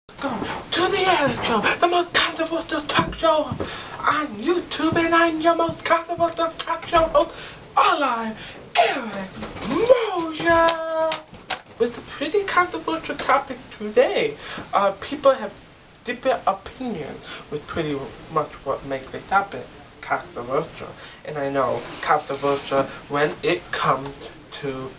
Welcome to the Eric Show, the most controversial talk show on YouTube, and I'm your most controversial talk show host, alive, Eric Moser. With a pretty controversial topic today. People have different opinions with pretty much what makes the topic controversial. And I know controversial when it comes to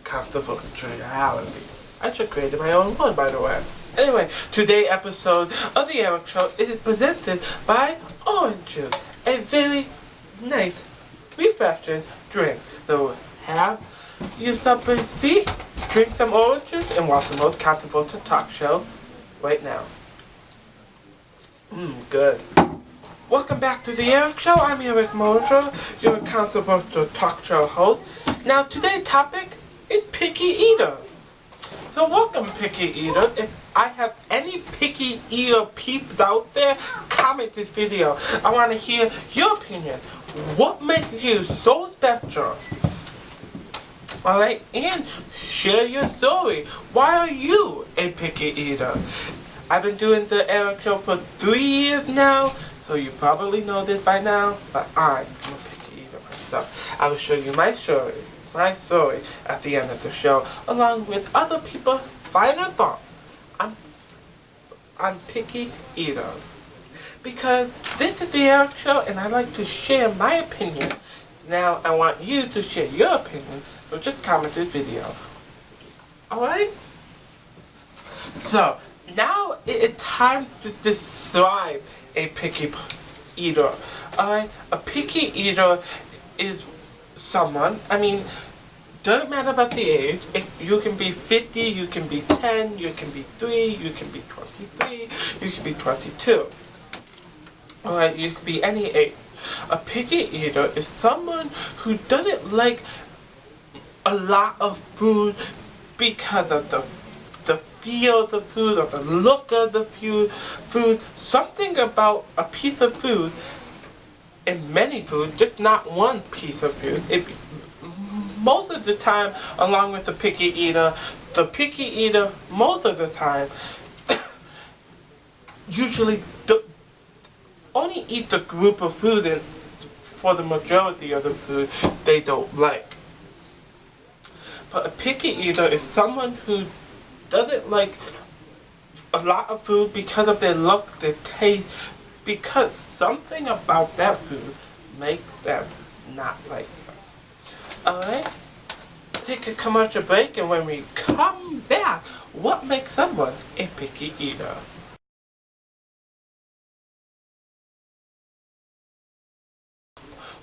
controversiality. I just created my own word, by the way. Anyway, today's episode of the Eric Show is presented by orange juice, a very nice, refreshing drink. So have yourself a seat, drink some orange juice, and watch the most controversial talk show right now. Good. Welcome back to the Eric Show. I'm Eric Moser, your controversial talk show host. Now, today's topic is picky eaters. So welcome, picky eaters. If I have any picky eater peeps out there, comment this video. I want to hear your opinion. What makes you so special? Alright, and share your story. Why are you a picky eater? I've been doing the Eric Show for 3 years now, so you probably know this by now, but I'm a picky eater myself. I will show you my story at the end of the show, along with other people's final thoughts on picky eaters. Because this is the Eric Show, and I like to share my opinion. Now, I want you to share your opinion, so just comment this video. Alright? So, now it is time to describe a picky eater. Alright? A picky eater is someone, doesn't matter about the age. If you can be 50, you can be 10, you can be 3, you can be 23, you can be 22. Alright, you can be any age. A picky eater is someone who doesn't like a lot of food because of the feel of the food or the look of the food. Something about a piece of food, and many food, just not one piece of food. Most of the time, along with the picky eater, most of the time, usually only eat the group of food and for the majority of the food they don't like. But a picky eater is someone who doesn't like a lot of food because of their look, their taste, because something about that food makes them not like it. Alright? Take a commercial break, and when we come back, what makes someone a picky eater?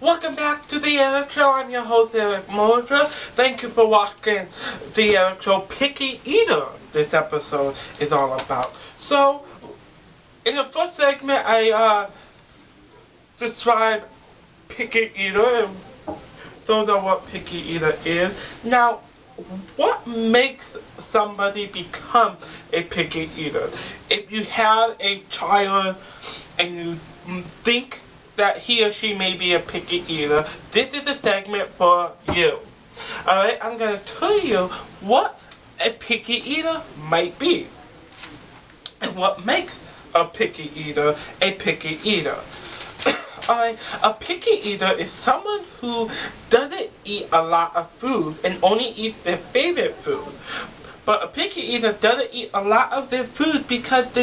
Welcome back to the Eric Show. I'm your host, Eric Moser. Thank you for watching the Eric Show Picky Eater. This episode is all about. So, in the first segment, I described picky eater, and those are what picky eater is. Now, what makes somebody become a picky eater? If you have a child and you think that he or she may be a picky eater, this is a segment for you. Alright, I'm going to tell you what a picky eater might be, and what makes a picky eater a picky eater. Alright, a picky eater is someone who doesn't eat a lot of food and only eats their favorite food. But a picky eater doesn't eat a lot of their food because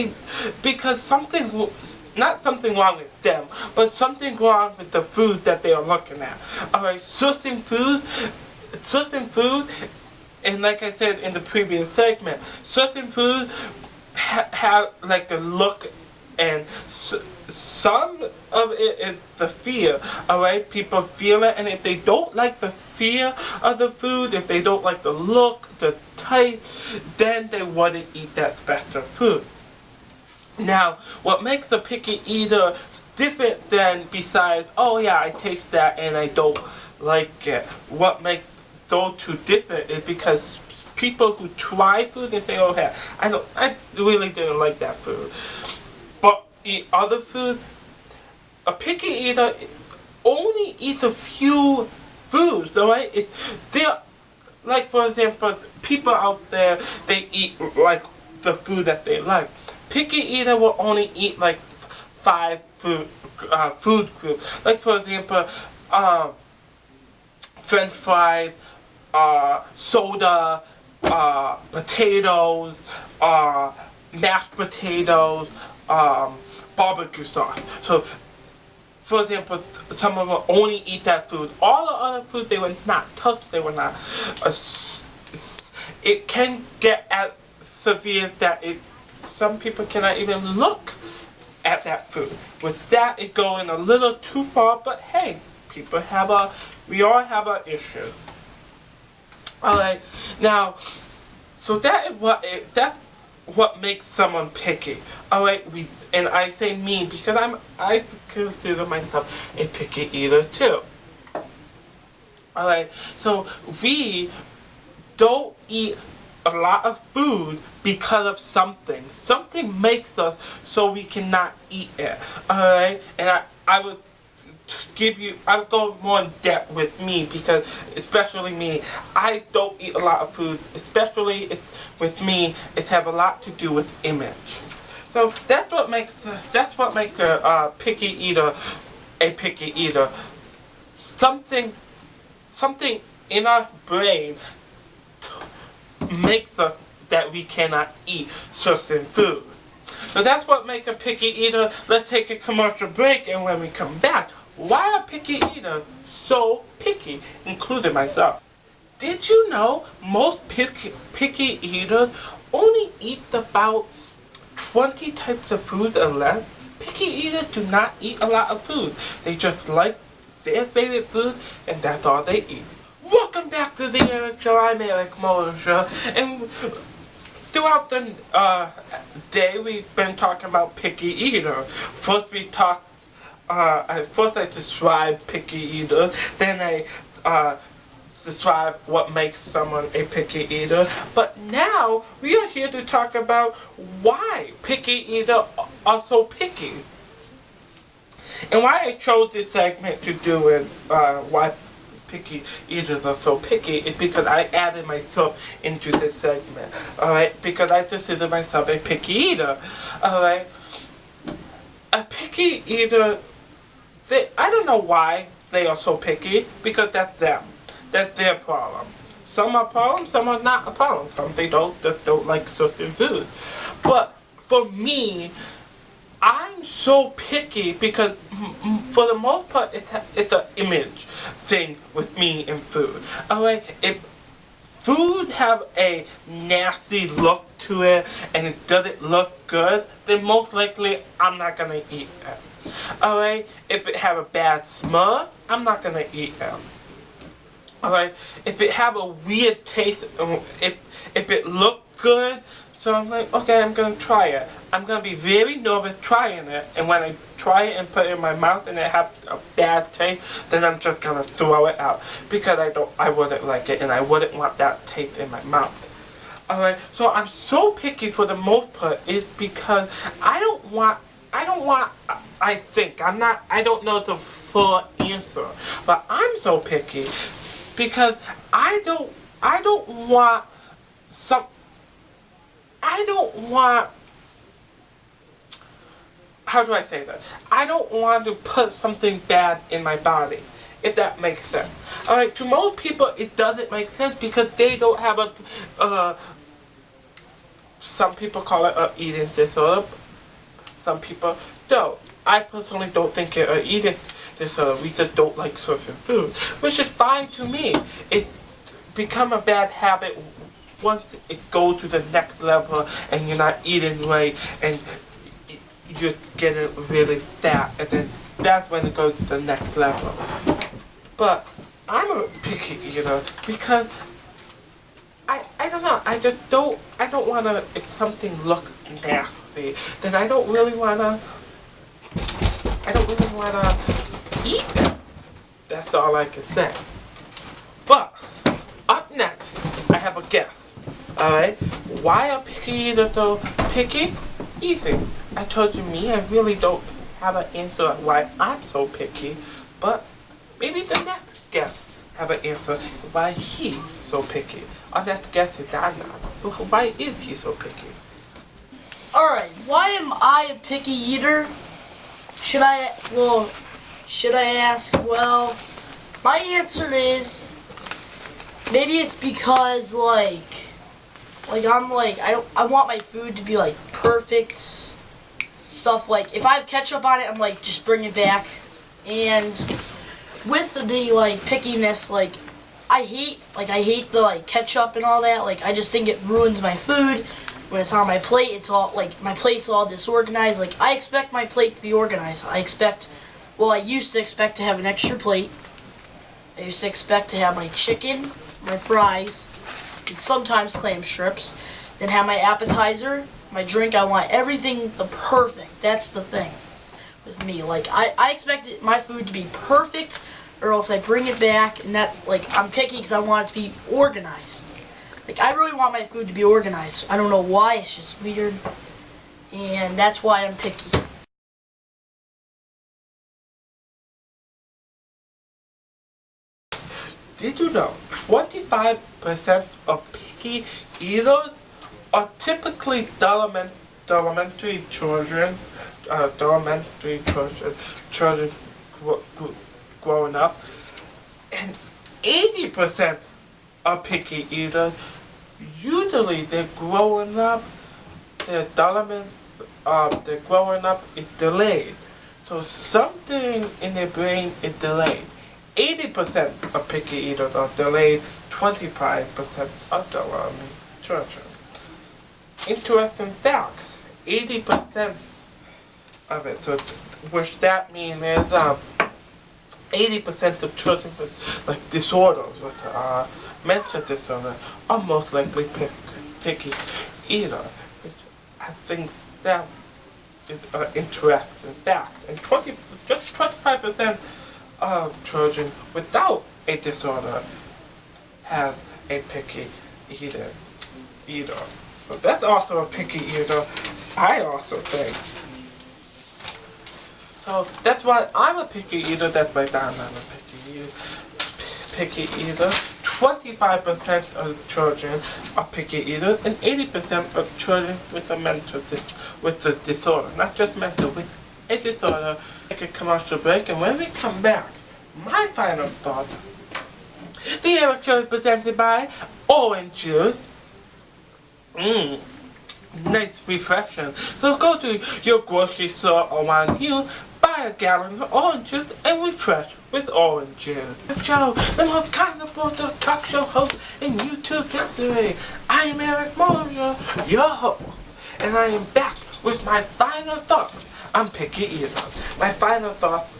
not something wrong with them, but something wrong with the food that they are looking at. Alright, certain food, and like I said in the previous segment, certain food have like the look, and some of it is the fear. Alright, people feel it, and if they don't like the fear of the food, if they don't like the look, the taste, then they wouldn't eat that special food. Now, what makes a picky eater different than besides, oh yeah, I taste that and I don't like it. What makes those two different is because people who try food and say, oh yeah, I really didn't like that food, but eat other food. A picky eater only eats a few foods, alright? Like, for example, people out there, they eat like the food that they like. Picky eater will only eat like 5 food groups. Like for example, French fries, soda, potatoes, mashed potatoes, barbecue sauce. So, for example, some of them only eat that food. All the other food they will not touch. They will not. It can get as severe that some people cannot even look at that food. With that, it going a little too far. But hey, we all have our issues. Alright, now, so that's what makes someone picky. Alright, and I say me because I consider myself a picky eater too. Alright, so we don't eat a lot of food because of something. Something makes us so we cannot eat it. Alright, and I would go more in depth with me because, especially me, I don't eat a lot of food. Especially with me, it have a lot to do with image. So that's what makes a picky eater a picky eater. Something in our brain makes us that we cannot eat certain food. So that's what makes a picky eater. Let's take a commercial break, and when we come back, why are picky eaters so picky, including myself? Did you know most picky eaters only eat about 20 types of food or less? Picky eaters do not eat a lot of food. They just like their favorite food, and that's all they eat. Welcome back to the Eric Show. I'm Eric Moser, and throughout the day we've been talking about picky eater. First I describe picky eater, then I describe what makes someone a picky eater. But now we are here to talk about why picky eaters are so picky. And why I chose this segment to do with why picky eaters are so picky is because I added myself into this segment. Alright, because I consider myself a picky eater. Alright. A picky eater, I don't know why they are so picky, because that's them. That's their problem. Some are problems, some are not a problem. Some they just don't like certain foods. But for me, I'm so picky because for the most part it's an image thing with me and food. Alright, if food have a nasty look to it and it doesn't look good, then most likely I'm not gonna eat it. Alright, if it have a bad smell, I'm not gonna eat it. Alright, if it have a weird taste, if it look good, so I'm like, okay, I'm gonna try it. I'm gonna be very nervous trying it, and when I try it and put it in my mouth and it has a bad taste, then I'm just gonna throw it out because I wouldn't like it and I wouldn't want that taste in my mouth. Alright, so I'm so picky for the most part is because I don't know the full answer, but I'm so picky because I don't want how do I say that? I don't want to put something bad in my body, if that makes sense. Alright, to most people it doesn't make sense because they don't have some people call it an eating disorder, some people don't. I personally don't think it's an eating disorder, we just don't like certain foods, which is fine to me. It become a bad habit once it goes to the next level and you're not eating right and you're getting really fat, and then that's when it goes to the next level. But I'm a picky eater because I don't know, I don't wanna, if something looks nasty, then I don't really wanna eat it. That's all I can say. But up next, I have a guest. Alright? Why are picky eaters so picky? Easy. I told you me, I really don't have an answer on why I'm so picky, but maybe the next guest have an answer why he's so picky. Our next guest is Don Don. So why is he so picky? Alright, why am I a picky eater? Should I ask? Well, my answer is, maybe it's because, I want my food to be, perfect. Stuff like, if I have ketchup on it, I'm like, just bring it back. And with the, pickiness, I hate the, ketchup and all that. I just think it ruins my food. When it's on my plate, it's all, my plate's all disorganized. I expect my plate to be organized. I used to expect to have an extra plate. I used to expect to have my chicken, my fries, and sometimes clam strips. Then have my appetizer, my drink. I want everything the perfect. That's the thing with me. I expect my food to be perfect, or else I bring it back, and that, I'm picky because I want it to be organized. I really want my food to be organized. I don't know why, it's just weird. And that's why I'm picky. Did you know 25% of picky eaters are typically elementary children, children growing up, and 80% of picky eaters, usually they're growing up is delayed. So something in their brain is delayed. 80% of picky eaters are delayed, 25% are delayed children. Interesting facts, 80% of it, so which that means is 80% of children with disorders, with mental disorder, are most likely picky eater. Which I think that is an interesting fact. And just 25% of children without a disorder have a picky eater. So that's also a picky eater, I also think. So that's why I'm a picky eater. That's why I'm a picky eater. 25% of children are picky eaters, and 80% of children with the disorder, not just mental, with a disorder. Take a commercial break, and when we come back, my final thoughts. The Eric Show is presented by Orange Juice. Nice refreshing. So go to your grocery store around you, buy a gallon of orange juice, and refresh with orange juice. The show, the most controversial talk show host in YouTube history. I am Eric Moser, your host, and I am back with my final thoughts on picky eaters. My final thoughts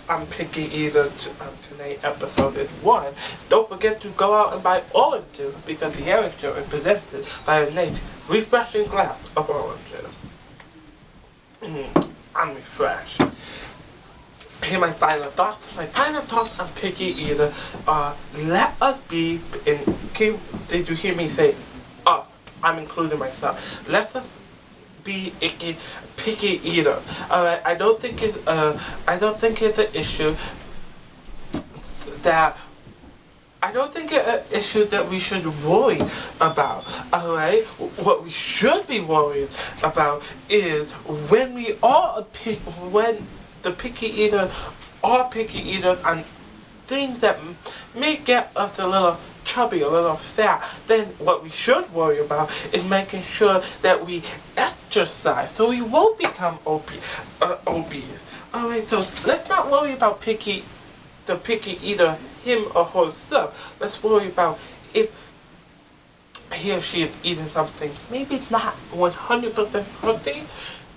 on picky eaters today's episode is 1. Don't forget to go out and buy orange juice, because the Eric Show is presented by a nice refreshing glass of orange juice. I'm refreshed. Here are my final thoughts. My final thoughts on picky eater are, let us be, did you hear me say, I'm including myself. Let us be a picky eater. Alright, I don't think it's an issue that we should worry about. Alright, what we should be worried about is when the picky eaters are picky eaters on things that may get us a little chubby, a little fat. Then what we should worry about is making sure that we exercise so we won't become obese. Alright, so let's not worry about the picky eater, him or herself. Let's worry about if he or she is eating something maybe it's not 100% healthy.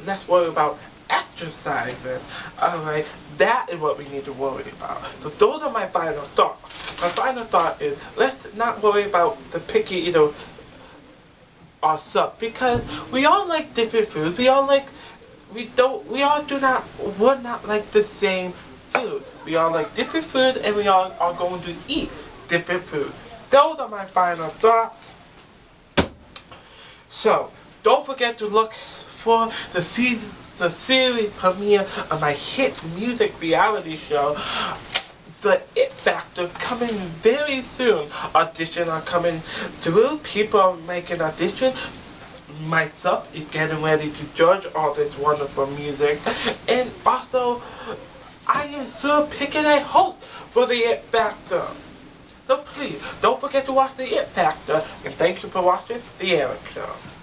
Let's worry about exercising. Alright, that is what we need to worry about. So those are my final thoughts. My final thought is, let's not worry about the picky eater ourselves, because we all like different foods. We're not like the same food. We all like different food, and we all are going to eat different food. Those are my final thoughts. So don't forget to look for the series premiere of my hit music reality show, The It Factor, coming very soon. Auditions are coming through. People are making auditions. myself is getting ready to judge all this wonderful music. And also, I am still picking a host for the It Factor. So please, don't forget to watch the It Factor. And thank you for watching The Eric Show.